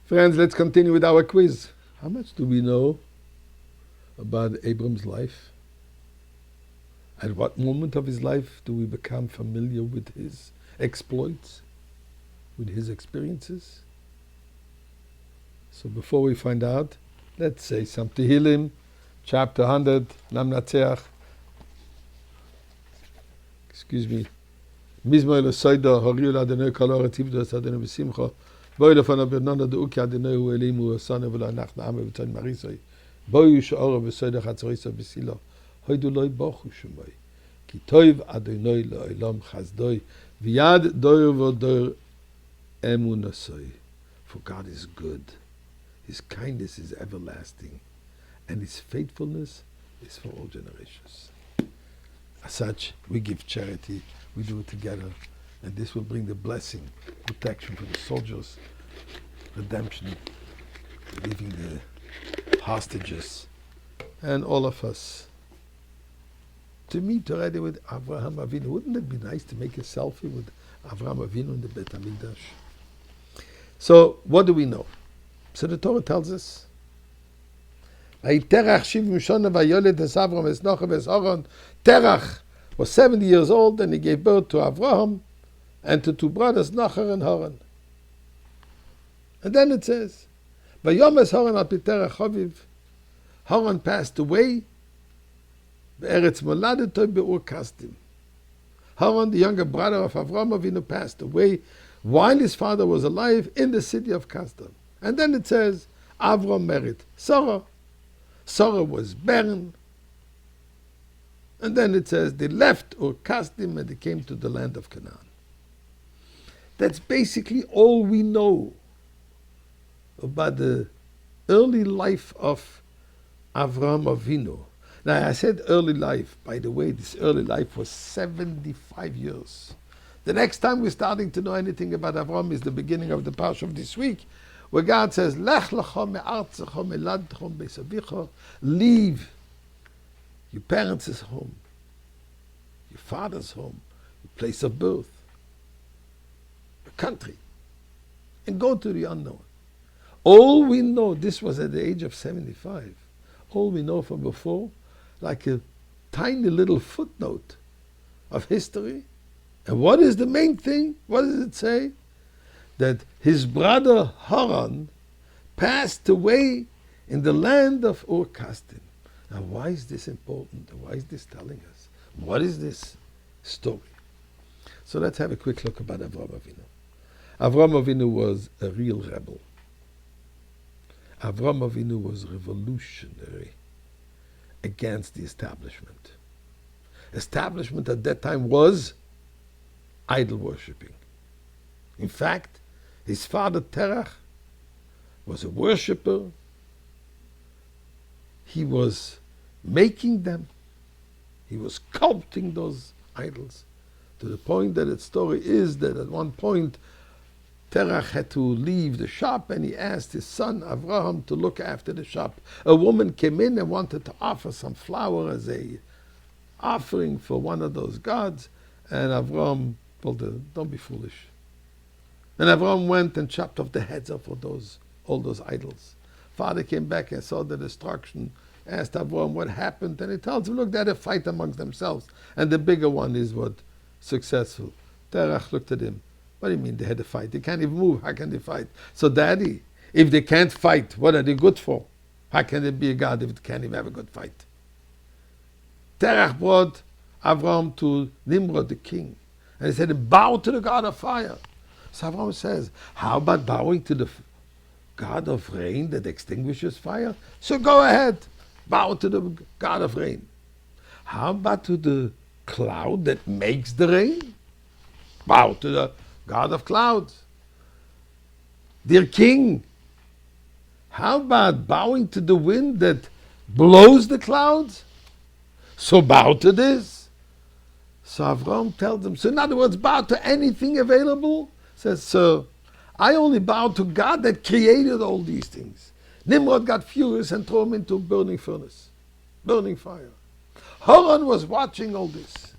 Friends, let's continue with our quiz. How much do we know about Abram's life? At what moment of his life do we become familiar with his exploits, with his experiences? So before we find out, let's say some Tehillim, chapter 100, Namnatzeach. Excuse me. Mizmor lesoida, horiu l'Adonai kol haaretz ivdos Adonai b'simcha. Boi lefanav b'nana de'uki Adonai hu elimu asanu v'lo anachnu amo v'tzon marisoi. Boi she'ora v'soida chatzorisa b'silo. Hoidu loi bochu shemoi. Ki toiv Adonai le'olam chazdoi. V'yad doir v'doir emunasoi. For God is good. His kindness is everlasting. And His faithfulness is for all generations. As such, we give charity, we do it together, and this will bring the blessing, protection for the soldiers, redemption, relieving the hostages, and all of us. To meet already with Avraham Avinu. Wouldn't it be nice to make a selfie with Avraham Avinu in the Beit HaMikdash? So, what do we know? So the Torah tells us, Terach was 70 years old and he gave birth to Avraham and to two brothers, Nachar and Haran. And then it says, Vayomes Haran al pi Terach Chaviv. Haran passed away, Be'eretz Moladetoi be'ur Kasdim. Haran, the younger brother of Avraham Avinu, passed away while his father was alive in the city of Kasdim. And then it says, Avram married Sarah. Sarah was barren. And then it says they left Ur Kasdim and they came to the land of Canaan. That's basically all we know about the early life of Avraham Avinu. Now I said early life. By the way, this early life was 75 years. The next time we're starting to know anything about Avraham is the beginning of the parsha of this week, where God says, Lech lecha me'artzecha me'ladcha beis avicha. Leave your parents' home, your father's home, your place of birth, your country, and go to the unknown. All we know, this was at the age of 75, all we know from before, like a tiny little footnote of history. And what is the main thing? What does it say? That his brother Haran passed away in the land of Ur Kasdim. Now, why is this important? Why is this telling us? What is this story? So let's have a quick look about Avraham Avinu. Avraham Avinu was a real rebel. Avraham Avinu was revolutionary against the establishment. Establishment at that time was idol worshipping. In fact, his father Terach was a worshipper. He was making them. He was sculpting those idols to the point that the story is that at one point Terach had to leave the shop and he asked his son Avraham to look after the shop. A woman came in and wanted to offer some flour as a offering for one of those gods, and Avraham told her, don't be foolish. And Avraham went and chopped off the heads of all those idols. Father came back and saw the destruction, asked Avraham what happened, and he tells him, look, they had a fight amongst themselves, and the bigger one is what successful. Terach looked at him. What do you mean they had a fight? They can't even move. How can they fight? So, Daddy, if they can't fight, what are they good for? How can they be a God if they can't even have a good fight? Terach brought Avraham to Nimrod, the king, and he said, bow to the God of fire. So Avraham says, how about bowing to the God of rain that extinguishes fire? So go ahead, bow to the God of rain. How about to the cloud that makes the rain? Bow to the God of clouds. Dear king, how about bowing to the wind that blows the clouds? So bow to this. So Avraham tells them, so in other words, bow to anything available? Says, sir, I only bow to God that created all these things. Nimrod got furious and threw him into a burning furnace, burning fire. Haran was watching all this.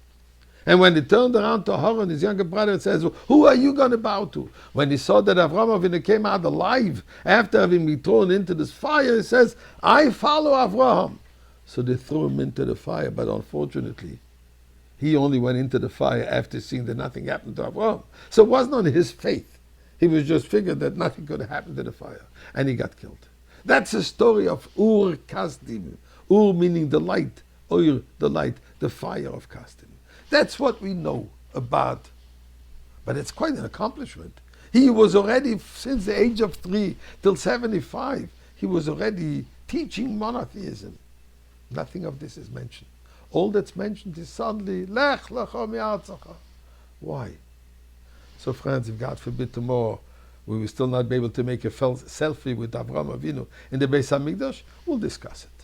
And when he turned around to Haran, his younger brother, it says, who are you going to bow to? When he saw that Avraham Avinu came out alive after having been thrown into this fire, he says, I follow Avraham. So they threw him into the fire, but unfortunately, he only went into the fire after seeing that nothing happened to Avraham. So it wasn't on his faith. He was just figured that nothing could happen to the fire. And he got killed. That's the story of Ur Kasdim. Ur meaning the light. Ur, the light, the fire of Kasdim. That's what we know about. But it's quite an accomplishment. He was already, since the age of 3 till 75, he was already teaching monotheism. Nothing of this is mentioned. All that's mentioned is suddenly, Lech lecha mi'artzecha. Why? So friends, if God forbid tomorrow we will still not be able to make a selfie with Avraham Avinu in the Beis HaMikdash, we'll discuss it.